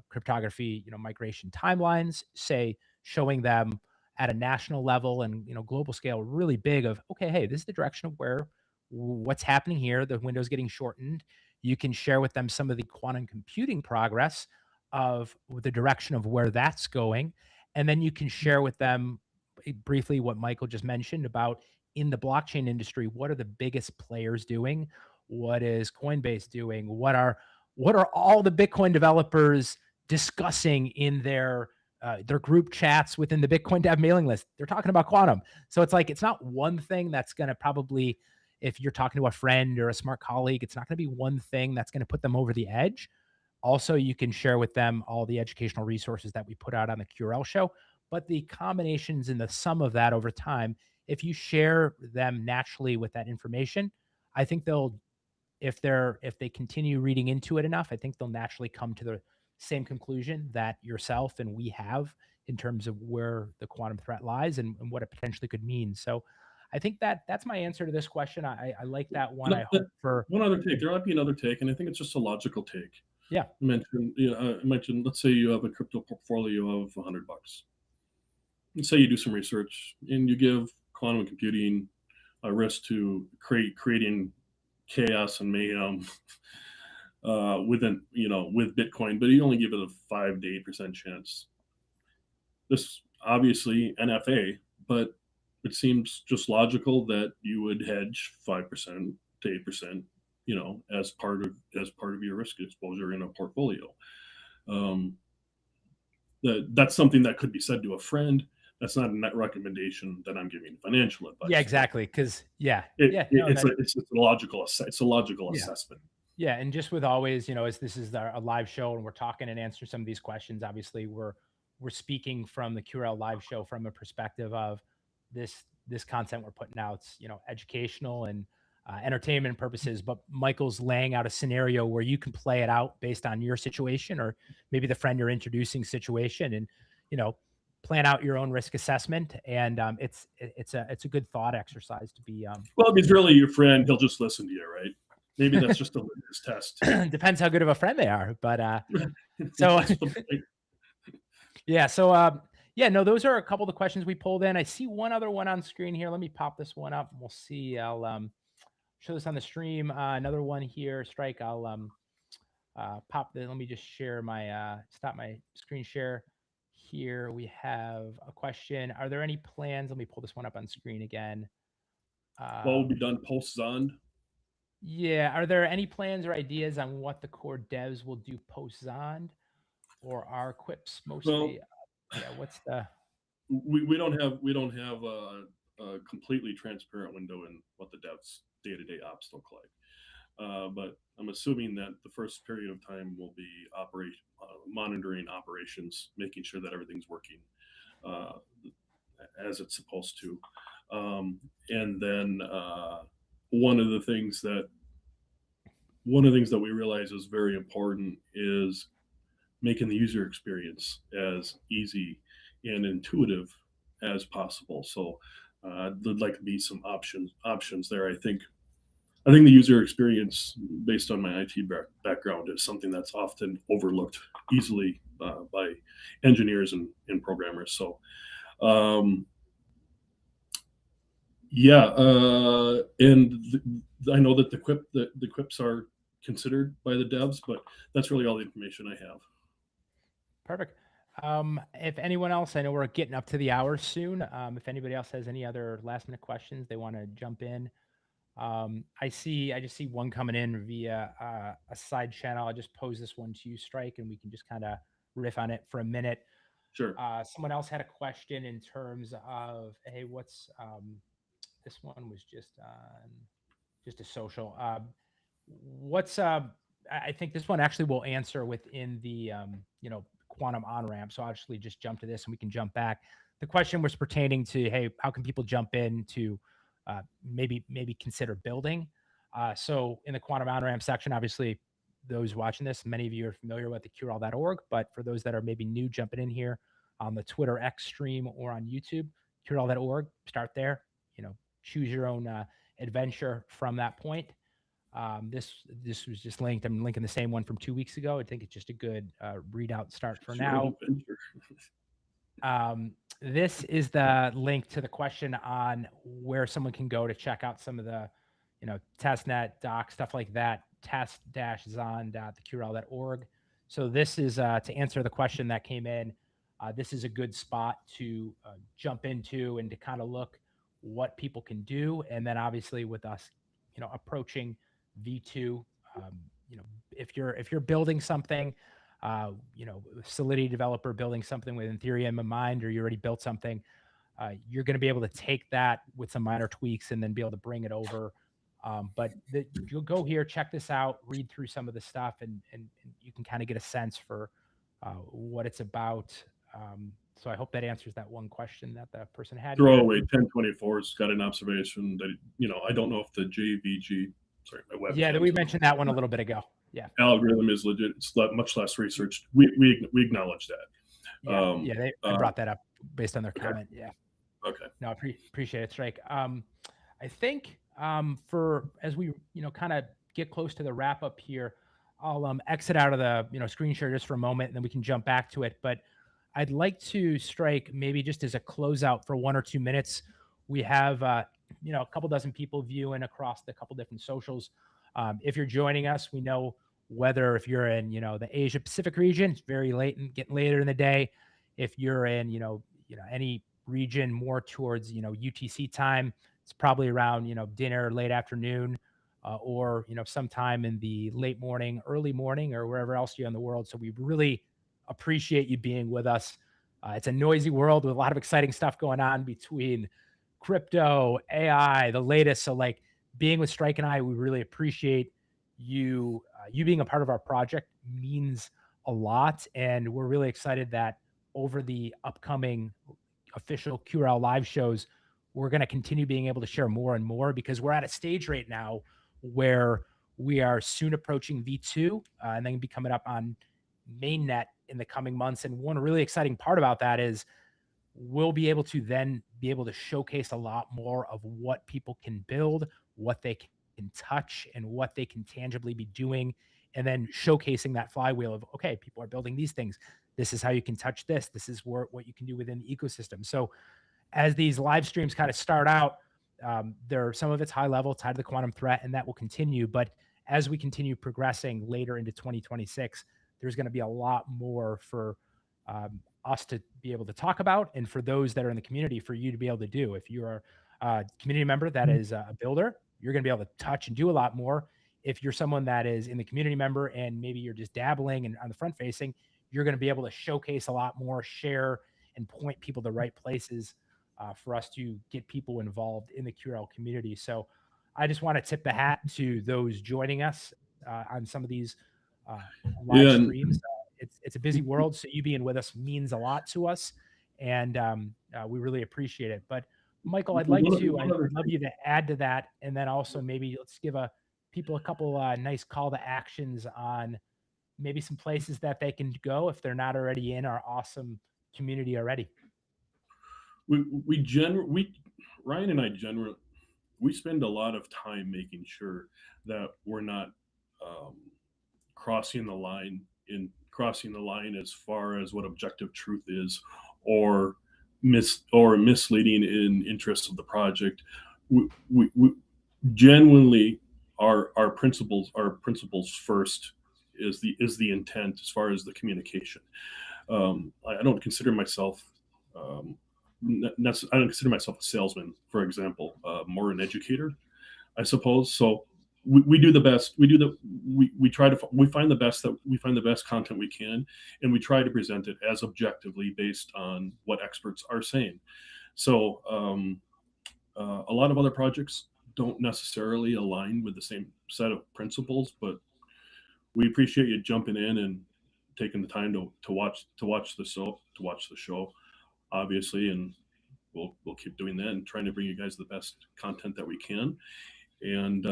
cryptography, migration timelines, say showing them at a national level and global scale, really big of, okay, hey, this is the direction of what's happening here. The window's getting shortened. You can share with them some of the quantum computing progress of the direction of where that's going. And then you can share with them briefly what Michael just mentioned about in the blockchain industry, what are the biggest players doing? What is Coinbase doing? What are all the Bitcoin developers discussing in their group chats within the Bitcoin dev mailing list? They're talking about quantum. So it's like, it's not one thing that's going to probably, if you're talking to a friend or a smart colleague, it's not going to be one thing that's going to put them over the edge. Also, you can share with them all the educational resources that we put out on the QRL show, but the combinations and the sum of that over time, if you share them naturally with that information, I think they'll if they continue reading into it enough, I think they'll naturally come to the same conclusion that yourself and we have in terms of where the quantum threat lies and what it potentially could mean. So I think that's my answer to this question. I like that one. I hope for one other take. There might be another take, and I think it's just a logical take. yeah. I mentioned, let's say you have a crypto portfolio of $100. Let's say you do some research and you give quantum computing a risk to creating chaos and mayhem with Bitcoin, but you only give it a 5 to 8% chance. This obviously NFA, but it seems just logical that you would hedge 5% to 8%, as part of your risk exposure in a portfolio. That's something that could be said to a friend. That's not a net recommendation that I'm giving financial advice. Yeah, exactly. Because it's a logical assessment. Yeah, and just with always, as this is a live show and we're talking and answering some of these questions, obviously we're speaking from the QRL live show from a perspective of this content we're putting out. It's, educational and entertainment purposes, but Michael's laying out a scenario where you can play it out based on your situation or maybe the friend you're introducing situation, and plan out your own risk assessment. And it's a good thought exercise to be. Well, if he's really your friend, he'll just listen to you, right? Maybe that's just a litmus test. Depends how good of a friend they are, but so yeah. So yeah, no, those are a couple of the questions we pulled in. I see one other one on screen here. Let me pop this one up and we'll see. I'll show this on the stream. Another one here, Strike. I'll pop the, let me just share my, stop my screen share. Here we have a question. Are there any plans? Let me pull this one up on screen again. What will be done post-Zond? Yeah. Are there any plans or ideas on what the core devs will do post-Zond, or are quips mostly? What's the? We don't have a completely transparent window in what the devs day-to-day ops look like. But I'm assuming that the first period of time will be monitoring operations, making sure that everything's working as it's supposed to. And then one of the things that we realize is very important is making the user experience as easy and intuitive as possible. So there'd like to be some options there. I think the user experience, based on my IT background, is something that's often overlooked easily by engineers and programmers. So, and I know that the quips are considered by the devs, but that's really all the information I have. Perfect. If anyone else, I know we're getting up to the hour soon. If anybody else has any other last minute questions they want to jump in. I just see one coming in via a side channel. I'll just pose this one to you, Strike, and we can just kind of riff on it for a minute. Sure. Someone else had a question in terms of, hey, what's this one was just a social. I think this one actually will answer within the quantum on ramp. So I'll actually just jump to this and we can jump back. The question was pertaining to, hey, how can people jump in to maybe consider building? So in the quantum on ramp section, obviously those watching this, many of you are familiar with the QRL.org, but for those that are maybe new jumping in here on the Twitter X stream or on YouTube, QRL.org, start there, choose your own adventure from that point. This was just linked. I'm linking the same one from 2 weeks ago. I think it's just a good readout start for now. This is the link to the question on where someone can go to check out some of the, testnet, doc, stuff like that, test-zon.theqrl.org. So this is to answer the question that came in. This is a good spot to jump into and to kind of look what people can do. And then obviously with us, approaching V2, if you're building something, Solidity developer building something with Ethereum in mind, or you already built something, you're going to be able to take that with some minor tweaks and then be able to bring it over But you'll go here, check this out, read through some of the stuff, and you can kind of get a sense for what it's about. So I hope that answers that one question that the person had here. Throwaway 1024's got an observation that, I don't know if the JVG, sorry, my Yeah, that webcam's we going mentioned that one a little bit ago. Yeah, algorithm is legit. It's much less researched. We acknowledge that. yeah. I Uh, brought that up based on their okay. comment. Yeah. Okay. No, I appreciate it, Strike. I think for as we kind of get close to the wrap up here, I'll exit out of the screen share just for a moment, and then we can jump back to it. But I'd like to Strike maybe just as a closeout for 1 or 2 minutes. We have a couple dozen people viewing across the couple different socials. If you're joining us, we know whether if you're in the Asia Pacific region, it's very late and getting later in the day. If you're in any region more towards UTC time, it's probably around dinner, late afternoon, or sometime in the late morning, early morning, or wherever else you're in the world. So we really appreciate you being with us. It's a noisy world with a lot of exciting stuff going on between crypto, AI, the latest. So like being with Strike and I, we really appreciate you being a part of our project means a lot, and we're really excited that over the upcoming official QRL live shows, we're going to continue being able to share more and more because we're at a stage right now where we are soon approaching V2 and then be coming up on mainnet in the coming months. And one really exciting part about that is we'll be able to then be able to showcase a lot more of what people can build, what they can touch, and what they can tangibly be doing. And then showcasing that flywheel of, okay, people are building these things. This is how you can touch this. This is what you can do within the ecosystem. So as these live streams kind of start out, there some of it's high level, tied to the quantum threat, and that will continue. But as we continue progressing later into 2026, there's going to be a lot more for us to be able to talk about, and for those that are in the community, for you to be able to do. If you're a community member that is a builder, you're going to be able to touch and do a lot more. If you're someone that is in the community member and maybe you're just dabbling and on the front facing, you're going to be able to showcase a lot more, share, and point people to the right places for us to get people involved in the QRL community. So I just want to tip the hat to those joining us on some of these uh, live Yeah. streams. It's a busy world, so you being with us means a lot to us, and we really appreciate it. But Michael, I'd One other love thing. you to add to that, and then also maybe let's give people a couple nice call to actions on maybe some places that they can go if they're not already in our awesome community already. We Ryan and I generally we spend a lot of time making sure that we're not um, crossing the line as far as what objective truth is, or misleading in interest of the project. We genuinely our principles first is the intent as far as the communication. I don't consider myself um, I don't consider myself a salesman, for example, more an educator, I suppose. So we do the best. We try to we find the best content we can, and we try to present it as objectively based on what experts are saying. So a lot of other projects don't necessarily align with the same set of principles, but we appreciate you jumping in and taking the time to watch the show, obviously, and we'll keep doing that and trying to bring you guys the best content that we can. And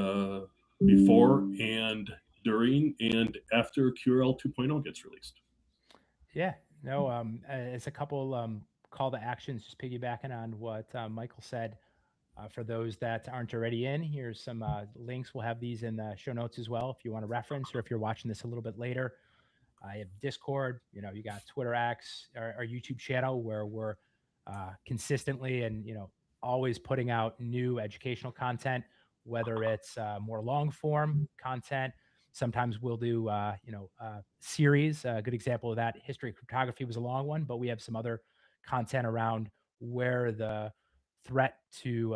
before and during and after QRL 2.0 gets released. Yeah, no, it's a couple call to actions, just piggybacking on what Michael said. For those that aren't already in, here's some links. We'll have these in the show notes as well if you want to reference, or if you're watching this a little bit later. I have Discord. You got Twitter X, our YouTube channel where we're consistently and always putting out new educational content, whether it's more long form content. Sometimes we'll do series. A good example of that, history of cryptography, was a long one, but we have some other content around where the threat to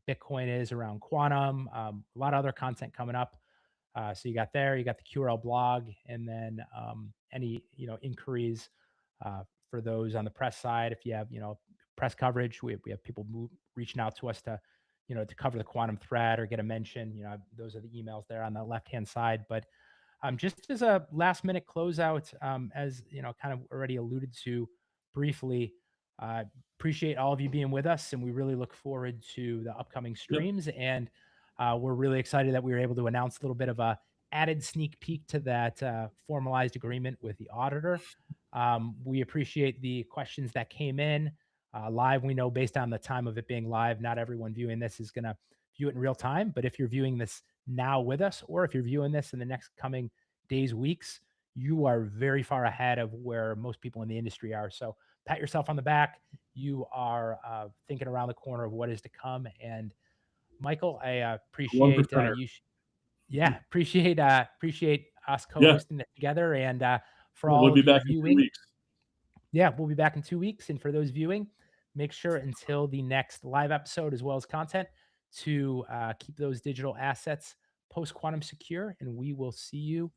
Bitcoin is around quantum. A lot of other content coming up. So you got the QRL blog, and then any inquiries for those on the press side. If you have press coverage, we have people reaching out to us to to cover the quantum thread or get a mention, those are the emails there on the left-hand side. But just as a last minute closeout, as kind of already alluded to briefly, uh, appreciate all of you being with us, and we really look forward to the upcoming Yep. streams. And we're really excited that we were able to announce a little bit of a added sneak peek to that formalized agreement with the auditor. We appreciate the questions that came in live. We know based on the time of it being live, not everyone viewing this is going to view it in real time. But if you're viewing this now with us, or if you're viewing this in the next coming days, weeks, you are very far ahead of where most people in the industry are. So pat yourself on the back. You are thinking around the corner of what is to come. And Michael, I One appreciate percenter. yeah, appreciate us Yeah. co-hosting it together. And for We'll all be of you back in 2 viewing, weeks. yeah, we'll be back in 2 weeks. And for those viewing, make sure until the next live episode, as well as content, to keep those digital assets post quantum secure. And we will see you